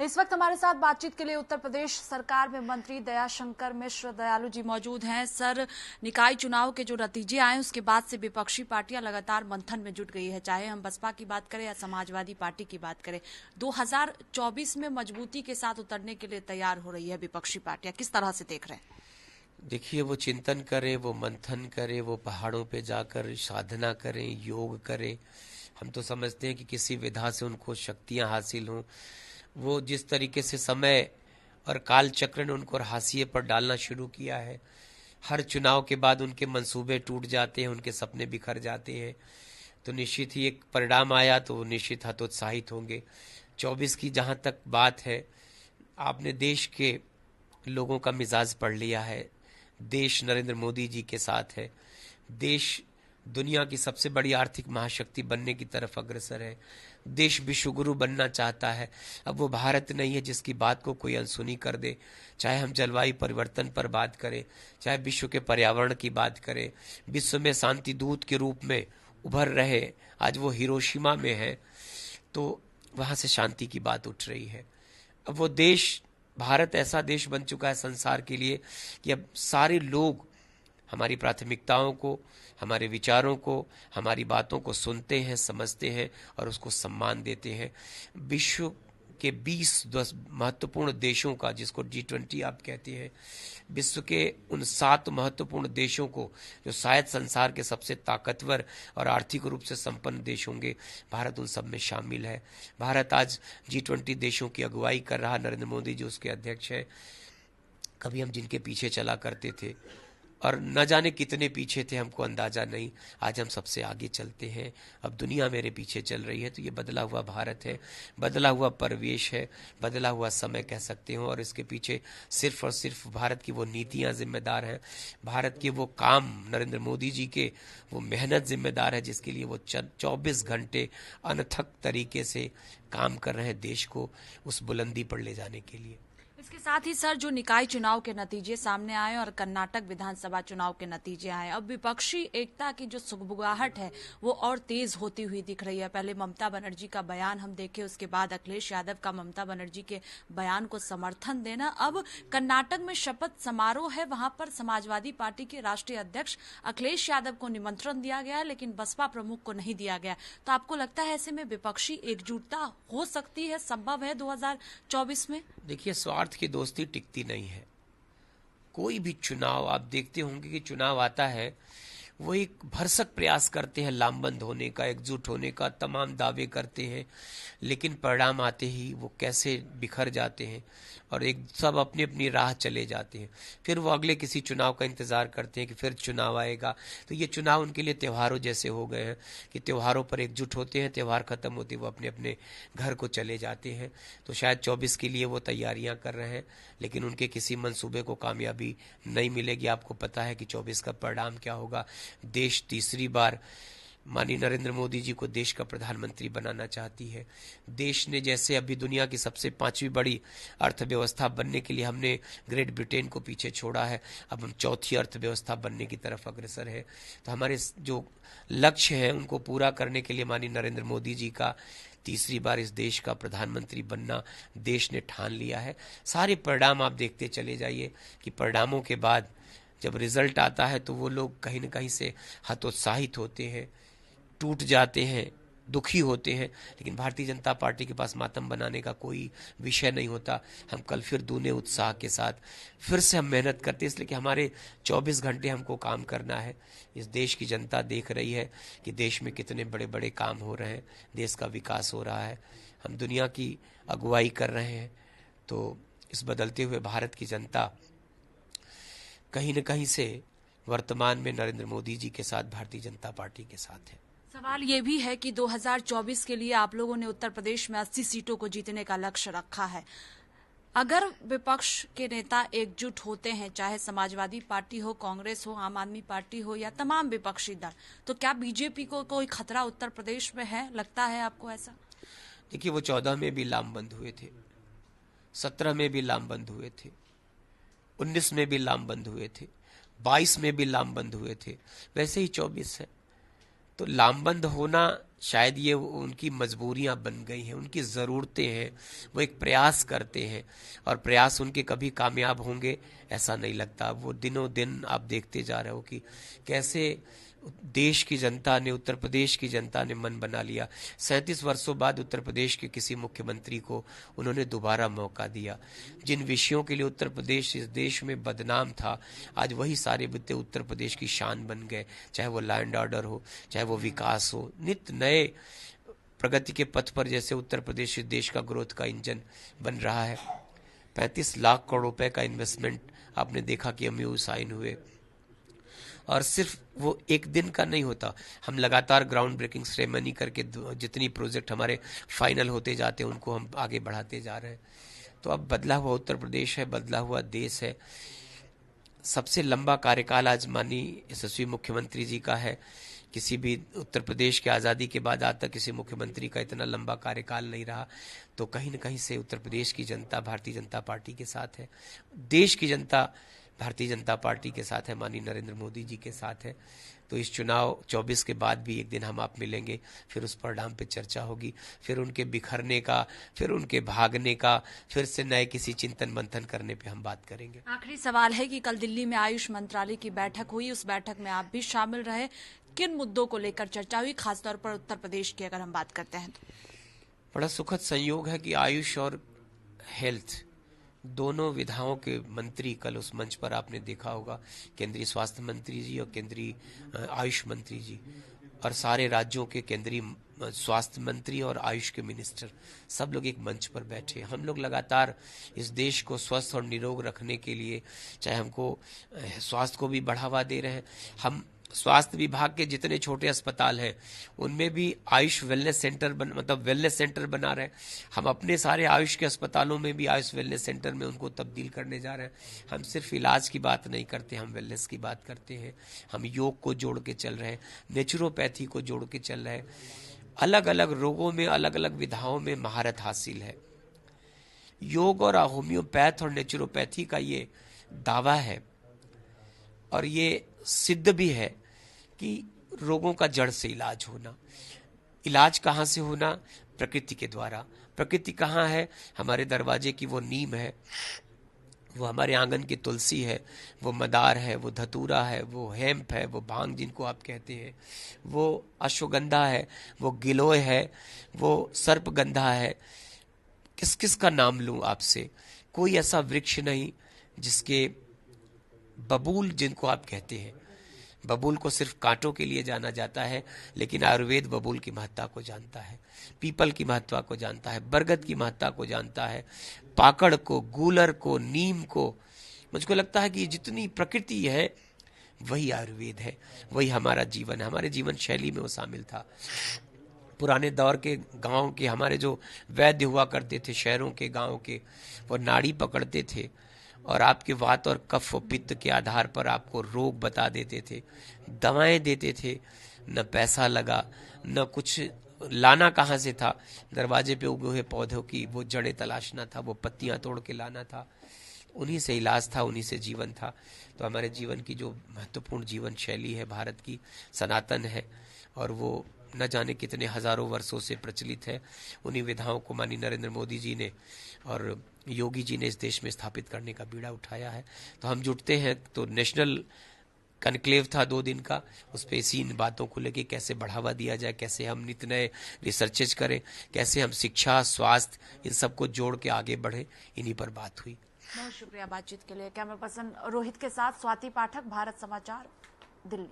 इस वक्त हमारे साथ बातचीत के लिए उत्तर प्रदेश सरकार में मंत्री दयाशंकर मिश्र दयालु जी मौजूद हैं। सर, निकाय चुनाव के जो नतीजे आए उसके बाद से विपक्षी पार्टियां लगातार मंथन में जुट गई है, चाहे हम बसपा की बात करें या समाजवादी पार्टी की बात करें। 2024 में मजबूती के साथ उतरने के लिए तैयार हो रही है विपक्षी पार्टियां, किस तरह से देख रहे हैं? देखिए, वो चिंतन करें, वो मंथन करें, वो पहाड़ों पे जाकर साधना करें, योग करें। हम तो समझते हैं कि किसी विधा से उनको शक्तियां हासिल हों। वो जिस तरीके से समय और काल चक्र ने उनको हाशिए पर डालना शुरू किया है, हर चुनाव के बाद उनके मंसूबे टूट जाते हैं, उनके सपने बिखर जाते हैं। तो निश्चित ही एक परिणाम आया तो वो निश्चित हतोत्साहित होंगे। 24 की जहां तक बात है, आपने देश के लोगों का मिजाज पढ़ लिया है। देश नरेंद्र मोदी जी के साथ है। देश दुनिया की सबसे बड़ी आर्थिक महाशक्ति बनने की तरफ अग्रसर है। देश विश्वगुरु बनना चाहता है। अब वो भारत नहीं है जिसकी बात को कोई अनसुनी कर दे। चाहे हम जलवायु परिवर्तन पर बात करें, चाहे विश्व के पर्यावरण की बात करें, विश्व में शांति दूत के रूप में उभर रहे। आज वो हिरोशिमा में है तो वहां से शांति की बात उठ रही है। अब वो देश, भारत ऐसा देश बन चुका है संसार के लिए कि अब सारे लोग हमारी प्राथमिकताओं को, हमारे विचारों को, हमारी बातों को सुनते हैं, समझते हैं और उसको सम्मान देते हैं। विश्व के 20 महत्वपूर्ण देशों का, जिसको G20 आप कहते हैं, विश्व के उन 7 महत्वपूर्ण देशों को जो शायद संसार के सबसे ताकतवर और आर्थिक रूप से संपन्न देश होंगे, भारत उन सब में शामिल है। भारत आज G20 देशों की अगुवाई कर रहा, नरेंद्र मोदी जी उसके अध्यक्ष है। कभी हम जिनके पीछे चला करते थे और न जाने कितने पीछे थे, हमको अंदाजा नहीं, आज हम सबसे आगे चलते हैं। अब दुनिया मेरे पीछे चल रही है। तो ये बदला हुआ भारत है, बदला हुआ परिवेश है, बदला हुआ समय कह सकते हो। और इसके पीछे सिर्फ और सिर्फ भारत की वो नीतियां जिम्मेदार हैं, भारत के वो काम, नरेंद्र मोदी जी के वो मेहनत जिम्मेदार है, जिसके लिए वो 24 घंटे अनथक तरीके से काम कर रहे हैं देश को उस बुलंदी पर ले जाने के लिए। इसके साथ ही सर, जो निकाय चुनाव के नतीजे सामने आए और कर्नाटक विधानसभा चुनाव के नतीजे आए, अब विपक्षी एकता की जो सुगबुगाहट है वो और तेज होती हुई दिख रही है। पहले ममता बनर्जी का बयान हम देखे, उसके बाद अखिलेश यादव का ममता बनर्जी के बयान को समर्थन देना। अब कर्नाटक में शपथ समारोह है, वहां पर समाजवादी पार्टी के राष्ट्रीय अध्यक्ष अखिलेश यादव को निमंत्रण दिया गया, लेकिन बसपा प्रमुख को नहीं दिया गया। तो आपको लगता है ऐसे में विपक्षी एकजुटता हो सकती है, संभव है 2024 में? देखिए, स्वार्थ की दोस्ती टिकती नहीं है। कोई भी चुनाव आप देखते होंगे कि चुनाव आता है, वो एक भरसक प्रयास करते हैं लामबंद होने का, एकजुट होने का, तमाम दावे करते हैं, लेकिन परिणाम आते ही वो कैसे बिखर जाते हैं और एक सब अपनी अपनी राह चले जाते हैं। फिर वो अगले किसी चुनाव का इंतजार करते हैं कि फिर चुनाव आएगा। तो ये चुनाव उनके लिए त्योहारों जैसे हो गए हैं कि त्योहारों पर एकजुट होते हैं, त्योहार खत्म होते वो अपने अपने घर को चले जाते हैं। तो शायद 24 के लिए वो तैयारियां कर रहे हैं, लेकिन उनके किसी मंसूबे को कामयाबी नहीं मिलेगी। आपको पता है कि 24 का परिणाम क्या होगा। देश तीसरी बार माननीय नरेंद्र मोदी जी को देश का प्रधानमंत्री बनाना चाहती है। देश ने जैसे अभी दुनिया की सबसे 5वीं बड़ी अर्थव्यवस्था बनने के लिए हमने ग्रेट ब्रिटेन को पीछे छोड़ा है, अब हम 4थी अर्थव्यवस्था बनने की तरफ अग्रसर है। तो हमारे जो लक्ष्य हैं उनको पूरा करने के लिए माननीय नरेंद्र मोदी जी का तीसरी बार इस देश का प्रधानमंत्री बनना देश ने ठान लिया है। सारे परिणाम आप देखते चले जाइए कि परिणामों के बाद जब रिजल्ट आता है तो वो लोग कहीं न कहीं से हतोत्साहित होते हैं, टूट जाते हैं, दुखी होते हैं, लेकिन भारतीय जनता पार्टी के पास मातम बनाने का कोई विषय नहीं होता। हम कल फिर दूने उत्साह के साथ फिर से हम मेहनत करते हैं, इसलिए कि हमारे 24 घंटे हमको काम करना है। इस देश की जनता देख रही है कि देश में कितने बड़े बड़े काम हो रहे हैं, देश का विकास हो रहा है, हम दुनिया की अगुवाई कर रहे हैं। तो इस बदलते हुए भारत की जनता कहीं न कहीं से वर्तमान में नरेंद्र मोदी जी के साथ, भारतीय जनता पार्टी के साथ है। सवाल ये भी है कि 2024 के लिए आप लोगों ने उत्तर प्रदेश में 80 सीटों को जीतने का लक्ष्य रखा है। अगर विपक्ष के नेता एकजुट होते हैं, चाहे समाजवादी पार्टी हो, कांग्रेस हो, आम आदमी पार्टी हो या तमाम विपक्षी दल, तो क्या बीजेपी को कोई खतरा उत्तर प्रदेश में है? लगता है आपको ऐसा? देखिए, वो 14 में भी लामबंद हुए थे, 17 में भी लामबंद हुए थे, 19 में भी लामबंद हुए थे, 22 में भी लामबंद हुए थे, वैसे ही 24 है। तो लामबंद होना शायद ये उनकी मजबूरियां बन गई हैं, उनकी ज़रूरतें हैं। वो एक प्रयास करते हैं और प्रयास उनके कभी कामयाब होंगे ऐसा नहीं लगता। वो दिनों दिन आप देखते जा रहे हो कि कैसे देश की जनता ने, उत्तर प्रदेश की जनता ने मन बना लिया। 37 वर्षों बाद उत्तर प्रदेश के किसी मुख्यमंत्री को उन्होंने दोबारा मौका दिया। जिन विषयों के लिए उत्तर प्रदेश इस देश में बदनाम था, आज वही सारे मुद्दे उत्तर प्रदेश की शान बन गए। चाहे वो लॉ एंड ऑर्डर हो, चाहे वो विकास हो, नित्य नए प्रगति के पथ पर जैसे उत्तर प्रदेश इस देश का ग्रोथ का इंजन बन रहा है। 35 लाख करोड़ रुपए का इन्वेस्टमेंट आपने देखा कि MOU साइन हुए, और सिर्फ वो एक दिन का नहीं होता। हम लगातार ग्राउंड ब्रेकिंग सेरेमनी करके जितनी प्रोजेक्ट हमारे फाइनल होते जाते हैं उनको हम आगे बढ़ाते जा रहे हैं। तो अब बदला हुआ उत्तर प्रदेश है, बदला हुआ देश है। सबसे लंबा कार्यकाल आज माननीय यशस्वी मुख्यमंत्री जी का है। किसी भी उत्तर प्रदेश की आज़ादी के बाद आज तक किसी मुख्यमंत्री का इतना लंबा कार्यकाल नहीं रहा। तो कहीं न कहीं से उत्तर प्रदेश की जनता भारतीय जनता पार्टी के साथ है, देश की जनता भारतीय जनता पार्टी के साथ है, माननीय नरेंद्र मोदी जी के साथ है। तो इस चुनाव 24 के बाद भी एक दिन हम आप मिलेंगे, फिर उस परिणाम पे चर्चा होगी, फिर उनके बिखरने का, फिर उनके भागने का, फिर से नए किसी चिंतन मंथन करने पे हम बात करेंगे। आखिरी सवाल है कि कल दिल्ली में आयुष मंत्रालय की बैठक हुई, उस बैठक में आप भी शामिल रहे, किन मुद्दों को लेकर चर्चा हुई, खासतौर पर उत्तर प्रदेश की अगर हम बात करते हैं तो? बड़ा सुखद संयोग है कि आयुष और हेल्थ दोनों विधाओं के मंत्री कल उस मंच पर आपने देखा होगा, केंद्रीय स्वास्थ्य मंत्री जी और केंद्रीय आयुष मंत्री जी, और सारे राज्यों के केंद्रीय स्वास्थ्य मंत्री और आयुष के मिनिस्टर, सब लोग एक मंच पर बैठे। हम लोग लगातार इस देश को स्वस्थ और निरोग रखने के लिए, चाहे हमको स्वास्थ्य को भी बढ़ावा दे रहे हैं, हम स्वास्थ्य विभाग के जितने छोटे अस्पताल हैं उनमें भी आयुष वेलनेस सेंटर मतलब वेलनेस सेंटर बना रहे हैं। हम अपने सारे आयुष के अस्पतालों में भी आयुष वेलनेस सेंटर में उनको तब्दील करने जा रहे हैं। हम सिर्फ इलाज की बात नहीं करते, हम वेलनेस की बात करते हैं। हम योग को जोड़ के चल रहे हैं, नेचुरोपैथी को जोड़ के चल रहे हैं। अलग अलग रोगों में, अलग अलग विधाओं में महारत हासिल है। योग और होम्योपैथ और नेचुरोपैथी का ये दावा है और ये सिद्ध भी है कि रोगों का जड़ से इलाज होना। इलाज कहाँ से होना? प्रकृति के द्वारा। प्रकृति कहाँ है? हमारे दरवाजे की वो नीम है, वो हमारे आंगन की तुलसी है, वो मदार है, वो धतूरा है, वो हेम्प है, वो भांग जिनको आप कहते हैं, वो अश्वगंधा है, वो गिलोय है, वो सर्पगंधा है। किस किस का नाम लूं आपसे? कोई ऐसा वृक्ष नहीं जिसके, बबूल जिनको आप कहते हैं, बबूल को सिर्फ कांटों के लिए जाना जाता है, लेकिन आयुर्वेद बबूल की महत्ता को जानता है, पीपल की महत्ता को जानता है, बरगद की महत्ता को जानता है, पाकड़ को, गूलर को, नीम को। मुझको लगता है कि जितनी प्रकृति है वही आयुर्वेद है, वही हमारा जीवन है, हमारे जीवन शैली में वो शामिल था। पुराने दौर के गांव के हमारे जो वैद्य हुआ करते थे, शहरों के, गांव के, वो नाड़ी पकड़ते थे और आपके वात और कफ और पित्त के आधार पर आपको रोग बता देते थे, दवाएं देते थे। न पैसा लगा, न कुछ लाना कहाँ से था, दरवाजे पे उगे हुए पौधों की वो जड़ें तलाशना था, वो पत्तियां तोड़ के लाना था। उन्हीं से इलाज था, उन्हीं से जीवन था। तो हमारे जीवन की जो महत्वपूर्ण जीवन शैली है भारत की, सनातन है, और वो न जाने कितने हजारों वर्षों से प्रचलित है। उन्हीं विधाओं को माननीय नरेंद्र मोदी जी ने और योगी जी ने इस देश में स्थापित करने का बीड़ा उठाया है। तो हम जुटते हैं, तो नेशनल कनक्लेव था 2 दिन का, उस पे इसी इन बातों को लेके कैसे बढ़ावा दिया जाए, कैसे हम नित नए रिसर्चेज करें, कैसे हम शिक्षा, स्वास्थ्य, इन सबको जोड़ के आगे बढ़े, इन्हीं पर बात हुई। बहुत शुक्रिया बातचीत के लिए। कैमरा पर्सन रोहित के साथ स्वाति पाठक, भारत समाचार, दिल्ली।